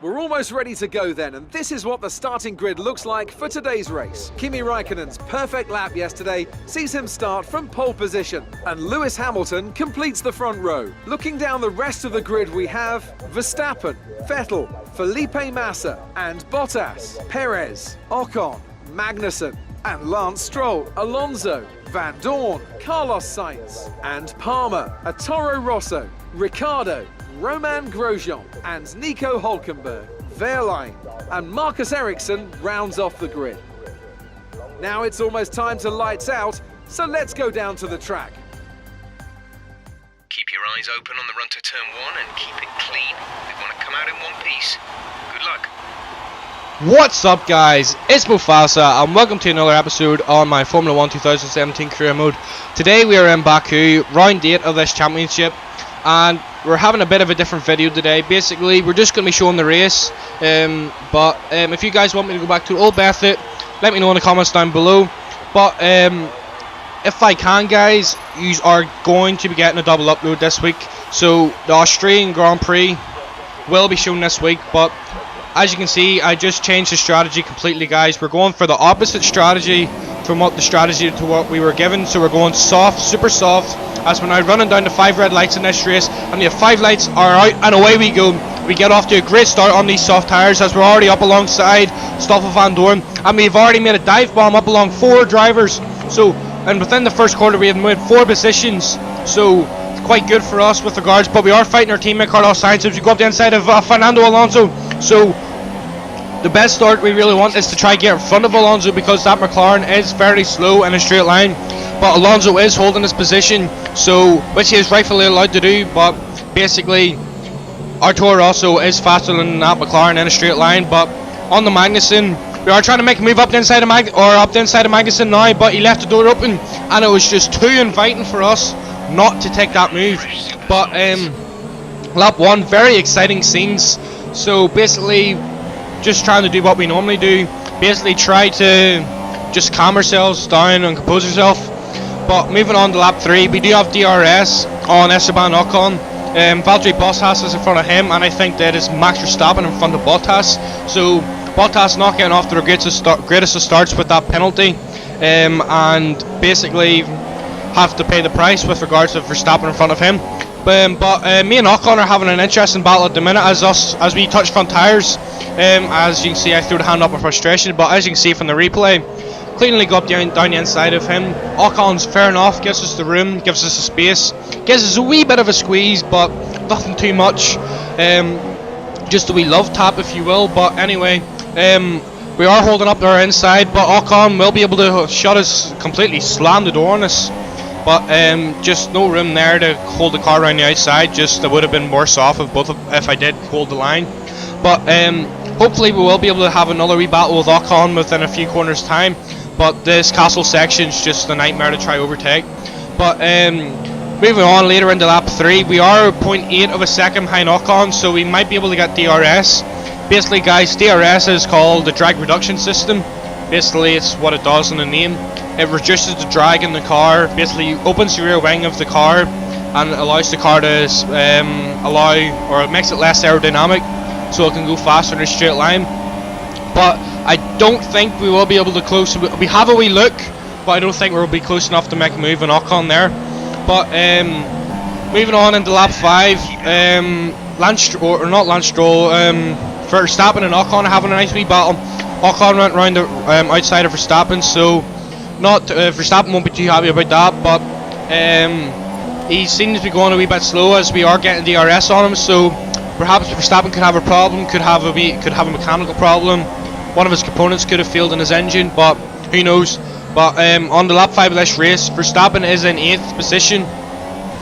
We're almost ready to go then, and this is what the starting grid looks like for today's race. Kimi Raikkonen's perfect lap yesterday sees him start from pole position, and Lewis Hamilton completes the front row. Looking down the rest of the grid, we have Verstappen, Vettel, Felipe Massa and Bottas, Perez, Ocon, Magnussen and Lance Stroll, Alonso, Van Dorn, Carlos Sainz and Palmer, Toro Rosso, Ricciardo, Romain Grosjean and Nico Hülkenberg, Wehrlein and Marcus Ericsson rounds off the grid. Now it's almost time to lights out, so let's go down to the track. Keep your eyes open on the run to turn 1 and keep it clean. We want to come out in one piece. Good luck. What's up guys, it's Mufasa and welcome to another episode on my Formula 1 2017 career mode. Today we are in Baku, round 8 of this championship, and we're having a bit of a different video today. Basically we're just going to be showing the race, but if you guys want me to go back to old method, let me know in the comments down below. But if I can guys, you are going to be getting a double upload this week, so the Australian Grand Prix will be shown this week. But as you can see, I just changed the strategy completely guys. We're going for the opposite strategy from what the strategy to what we were given. So we're going soft, super soft, as we're now running down the 5 red lights in this race, and the 5 lights are out and away we go. We get off to a great start on these soft tyres as we're already up alongside Stoffel Van Dorn, and we've already made a dive bomb up along 4 drivers. So, and within the first quarter we have made 4 positions, so it's quite good for us with regards. But we are fighting our teammate Carlos Sainz as we go up the inside of Fernando Alonso. So the best start we really want is to try get in front of Alonso, because that McLaren is very slow in a straight line. But Alonso is holding his position, so which he is rightfully allowed to do. But basically our Toro Rosso is faster than that McLaren in a straight line. But on the Magnussen, we are trying to make a move up the inside of Magnussen now, but he left the door open, and it was just too inviting for us not to take that move. But lap 1, very exciting scenes. So basically just trying to do what we normally do, basically try to just calm ourselves down and compose ourselves. But moving on to lap 3, we do have DRS on Esteban Ocon. Valtteri Bottas is in front of him, and I think that is Max Verstappen in front of Bottas. So Bottas not getting off to the greatest of starts with that penalty, and basically have to pay the price with regards to Verstappen in front of him. But me and Ocon are having an interesting battle at the minute as we touch front tyres. As you can see, I threw the hand up in frustration, but as you can see from the replay, cleanly go up down the inside of him. Ocon's fair enough, gives us the room, gives us the space, gives us a wee bit of a squeeze, but nothing too much. Just a wee love tap, if you will. But anyway, we are holding up our inside, but Ocon will be able to shut us completely, slam the door on us. But just no room there to hold the car around the outside. Just it would have been worse off if I did hold the line. But hopefully we will be able to have another wee battle with Ocon within a few corners time. But this castle section is just a nightmare to try overtake. But moving on later into lap 3, we are 0.8 of a second behind Ocon, so we might be able to get DRS. Basically guys, DRS is called the drag reduction system. Basically it's what it does in the name. It reduces the drag in the car, basically opens the rear wing of the car and allows the car to it makes it less aerodynamic, so it can go faster in a straight line. But I don't think we will be able to close. We have a wee look, but I don't think we'll be close enough to make a move on Ocon there. But moving on into lap 5, Lance Stroll, Verstappen and Ocon are having a nice wee battle. Ocon went round the outside of Verstappen, so Verstappen won't be too happy about that. But he seems to be going a wee bit slow as we are getting DRS on him. So perhaps Verstappen could have a problem, could have a mechanical problem. One of his components could have failed in his engine, but who knows. But on the lap 5 of this race, Verstappen is in 8th position.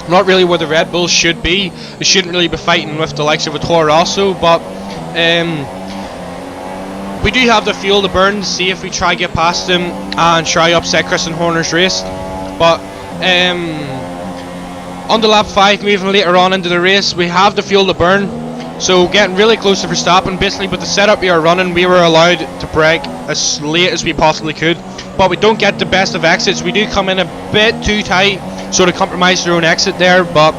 Not really where the Red Bulls should be. They shouldn't really be fighting with the likes of a Toro Rosso, but we do have the fuel to burn to see if we try get past him and try upset Christian Horner's race. But on the lap 5, moving later on into the race, we have the fuel to burn, so getting really close to Verstappen. Basically with the setup we are running, we were allowed to brake as late as we possibly could, but we don't get the best of exits. We do come in a bit too tight, sort of compromise their own exit there. But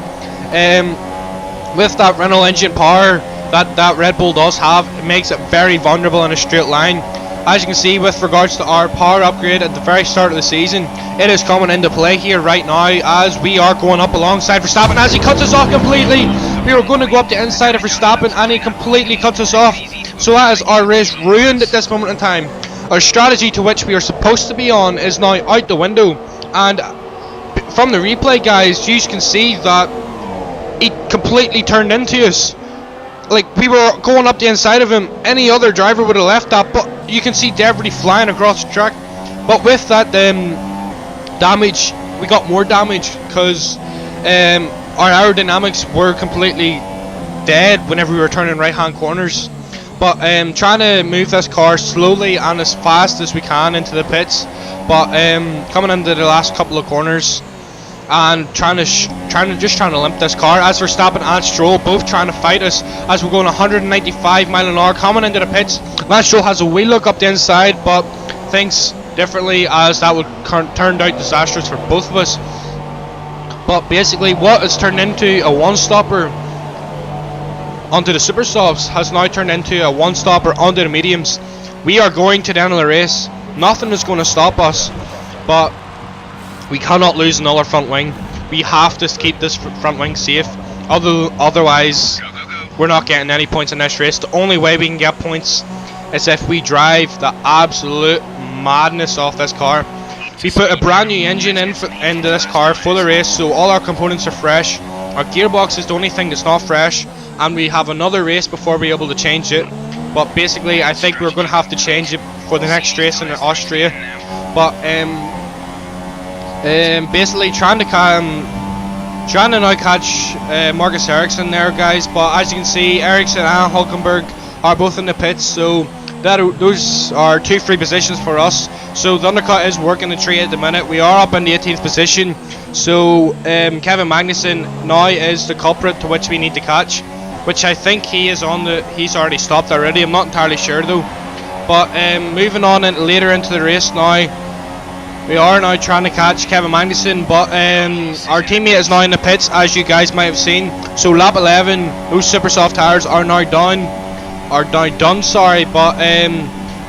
with that Renault engine power, that Red Bull does have. It makes it very vulnerable in a straight line. As you can see, with regards to our power upgrade at the very start of the season, it is coming into play here right now as we are going up alongside Verstappen as he cuts us off completely. We were going to go up the inside of Verstappen and he completely cuts us off. So that is our race ruined at this moment in time. Our strategy to which we are supposed to be on is now out the window. And from the replay, guys, you can see that he completely turned into us. Like, we were going up the inside of him. Any other driver would have left that, but you can see debris flying across the track. But with that damage, we got more damage because our aerodynamics were completely dead whenever we were turning right hand corners. But trying to move this car slowly and as fast as we can into the pits, but coming into the last couple of corners and trying to limp this car as Verstappen and Stroll both trying to fight us as we're going 195 mile an hour coming into the pits. Lance Stroll has a wheel look up the inside, but thinks differently as that would turned out disastrous for both of us. But basically, what has turned into a one-stopper onto the super softs has now turned into a one-stopper onto the mediums. We are going to the end of the race. Nothing is going to stop us, but we cannot lose another front wing. We have to keep this front wing safe. Otherwise, we're not getting any points in this race. The only way we can get points is if we drive the absolute madness off this car. We put a brand new engine into this car for the race, so all our components are fresh. Our gearbox is the only thing that's not fresh, and we have another race before we're able to change it. But basically, I think we're going to have to change it for the next race in Austria. But basically trying to now catch Marcus Ericsson there, guys. But as you can see, Ericsson and Hulkenberg are both in the pits, so those are 2 free positions for us. So the undercut is working the tree at the minute. We are up in the 18th position, so Kevin Magnussen now is the culprit to which we need to catch, which I think he's already stopped already. I'm not entirely sure though. But moving on later into the race now, we are now trying to catch Kevin Magnussen, but our teammate is now in the pits, as you guys might have seen. So lap 11, those super soft tires are now done, but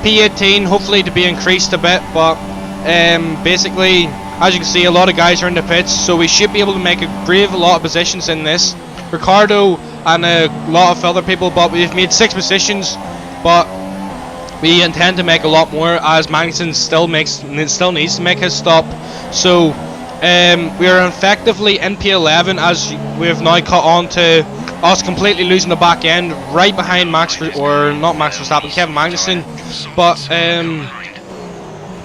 P18 hopefully to be increased a bit. But basically, as you can see, a lot of guys are in the pits, so we should be able to make a lot of positions in this. Ricardo and a lot of other people, but we've made 6 positions, but we intend to make a lot more as Magnussen still needs to make his stop. So we are effectively in P11 as we have now caught on to us completely losing the back end right behind Kevin Magnussen. But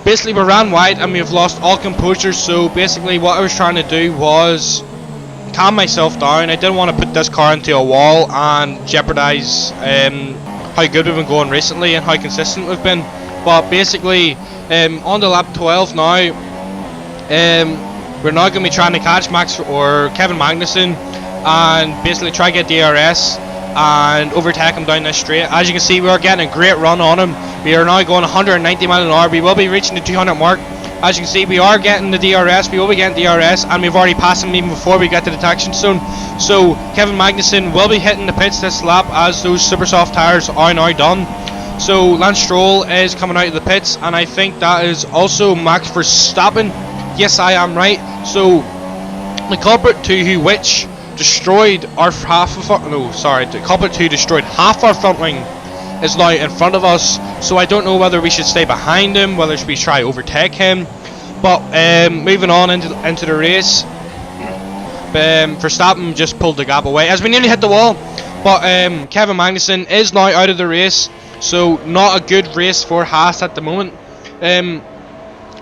basically we ran wide and we have lost all composure. So basically what I was trying to do was calm myself down. I didn't want to put this car into a wall and jeopardize how good we've been going recently and how consistent we've been. But basically on to lap 12 now, we're now going to be trying to catch Kevin Magnussen and basically try to get DRS and overtake him down this straight. As you can see, we are getting a great run on him. We are now going 190 miles an hour. We will be reaching the 200 mark. As you can see, we are getting the DRS. We will be getting DRS, and we've already passed him even before we get to the detection zone. So Kevin Magnussen will be hitting the pits this lap as those super soft tires are now done. So Lance Stroll is coming out of the pits, and I think that is also Max Verstappen. Yes, I am right. So the culprit which destroyed the culprit who destroyed half our front wing is now in front of us. So I don't know whether we should stay behind him, whether we try to overtake him. But moving on into the race, Verstappen just pulled the gap away as we nearly hit the wall. But Kevin Magnussen is now out of the race, so not a good race for Haas at the moment.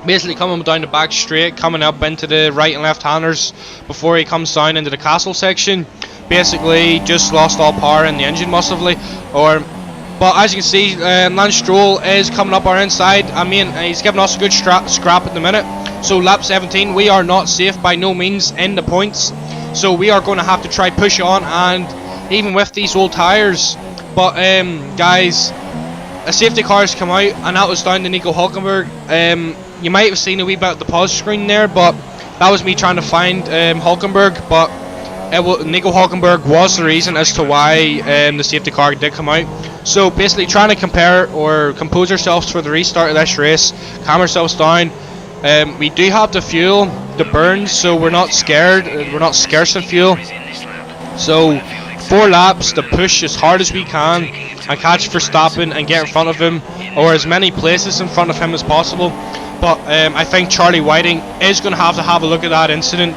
Basically coming down the back straight, coming up into the right and left handers before he comes down into the castle section. Basically just lost all power in the engine massively. But as you can see, Lance Stroll is coming up our inside. I mean, he's giving us a good scrap at the minute. So lap 17, we are not safe by no means in the points. So we are going to have to try push on, and even with these old tyres. But guys, a safety car has come out, and that was down to Nico Hulkenberg. You might have seen a wee bit of the pause screen there, but that was me trying to find Hulkenberg. But Nico Hulkenberg was the reason as to why the safety car did come out. So basically trying to compare or compose ourselves for the restart of this race, calm ourselves down. We do have the fuel, the burn, so we're not scared. We're not scarce of fuel. So 4 laps to push as hard as we can and catch Verstappen and get in front of him, or as many places in front of him as possible. But I think Charlie Whiting is going to have a look at that incident,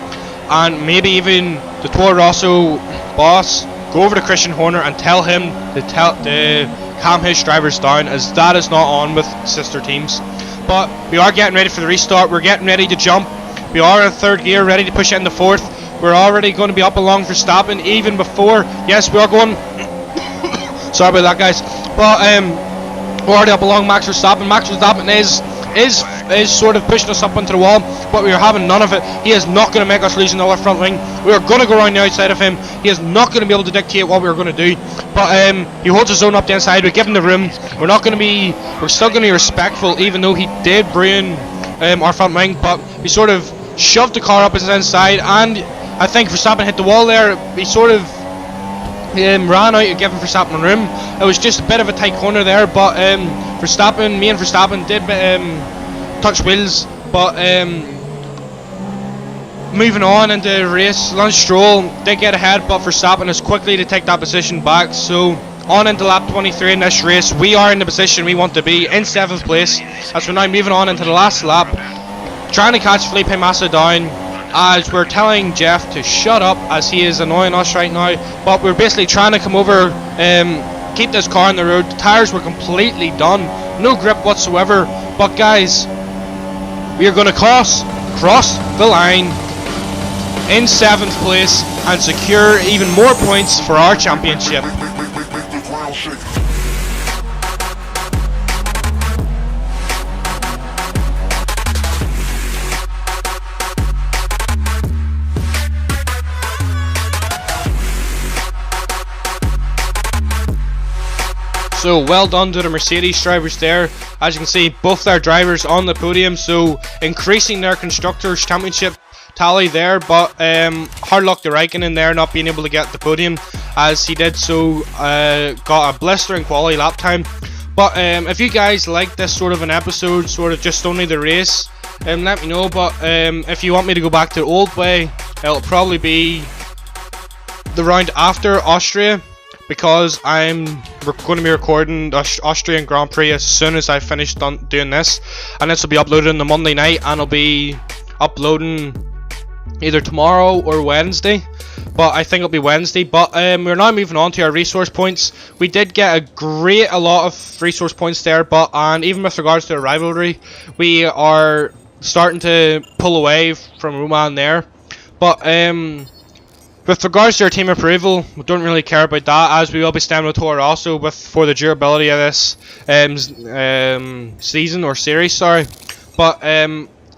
and maybe even the Toro Rosso boss go over to Christian Horner and tell him to calm his drivers down, as that is not on with sister teams. But we are getting ready for the restart. We're getting ready to jump. We are in 3rd gear, ready to push it into 4th. We're already going to be up along Verstappen even before. Yes, we are going. Sorry about that, guys. But we're already up along Max Verstappen. Max Verstappen is sort of pushing us up into the wall, but we are having none of it. He is not going to make us lose another front wing. We are going to go around the outside of him. He is not going to be able to dictate what we are going to do. But he holds his own up the inside. We give him the room. We're still going to be respectful, even though he did ruin our front wing. But we sort of shoved the car up his inside, and I think Verstappen hit the wall there. He sort of ran out and giving Verstappen room. It was just a bit of a tight corner there, but me and Verstappen did touch wheels. But moving on into the race, Lance Stroll did get ahead, but Verstappen is quickly to take that position back. So on into lap 23 in this race, we are in the position we want to be, in 7th place, as we're now moving on into the last lap, trying to catch Felipe Massa down, as we're telling Jeff to shut up, as he is annoying us right now. But we're basically trying to come over, keep this car on the road. The tyres were completely done, no grip whatsoever. But guys, we are going to cross the line in 7th place and secure even more points for our championship. So well done to the Mercedes drivers there. As you can see, both their drivers on the podium, so increasing their Constructors' Championship tally there. But hard luck to Raikkonen there, not being able to get the podium, as he did so got a blistering quality lap time. But if you guys like this sort of an episode, sort of just only the race, let me know. But if you want me to go back to the old way, it'll probably be the round after Austria, because I'm going to be recording the Austrian Grand Prix as soon as I finish doing this, and this will be uploaded on the Monday night, and I'll be uploading either tomorrow or Wednesday, but I think it'll be Wednesday. But we're now moving on to our resource points. We did get a lot of resource points there, but and even with regards to a rivalry, we are starting to pull away from Roman there. But with regards to our team approval, we don't really care about that, as we will be staying with Toro Rosso for the durability of this season or series, sorry. But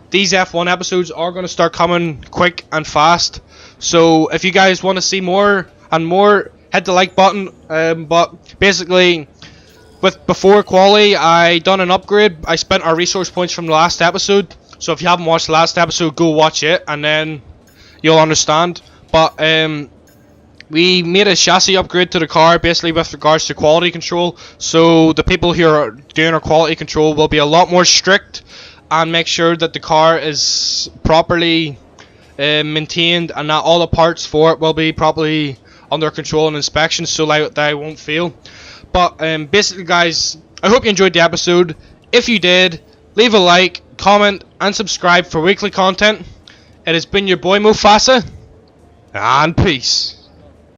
these F1 episodes are going to start coming quick and fast. So if you guys want to see more and more, hit the like button. But basically, before quali, I done an upgrade. I spent our resource points from the last episode. So if you haven't watched the last episode, go watch it, and then you'll understand. But we made a chassis upgrade to the car, basically with regards to quality control. So the people who are doing our quality control will be a lot more strict and make sure that the car is properly maintained, and that all the parts for it will be properly under control and inspection, so that I won't fail. But basically, guys, I hope you enjoyed the episode. If you did, leave a like, comment, and subscribe for weekly content. It has been your boy Mufasa, and peace.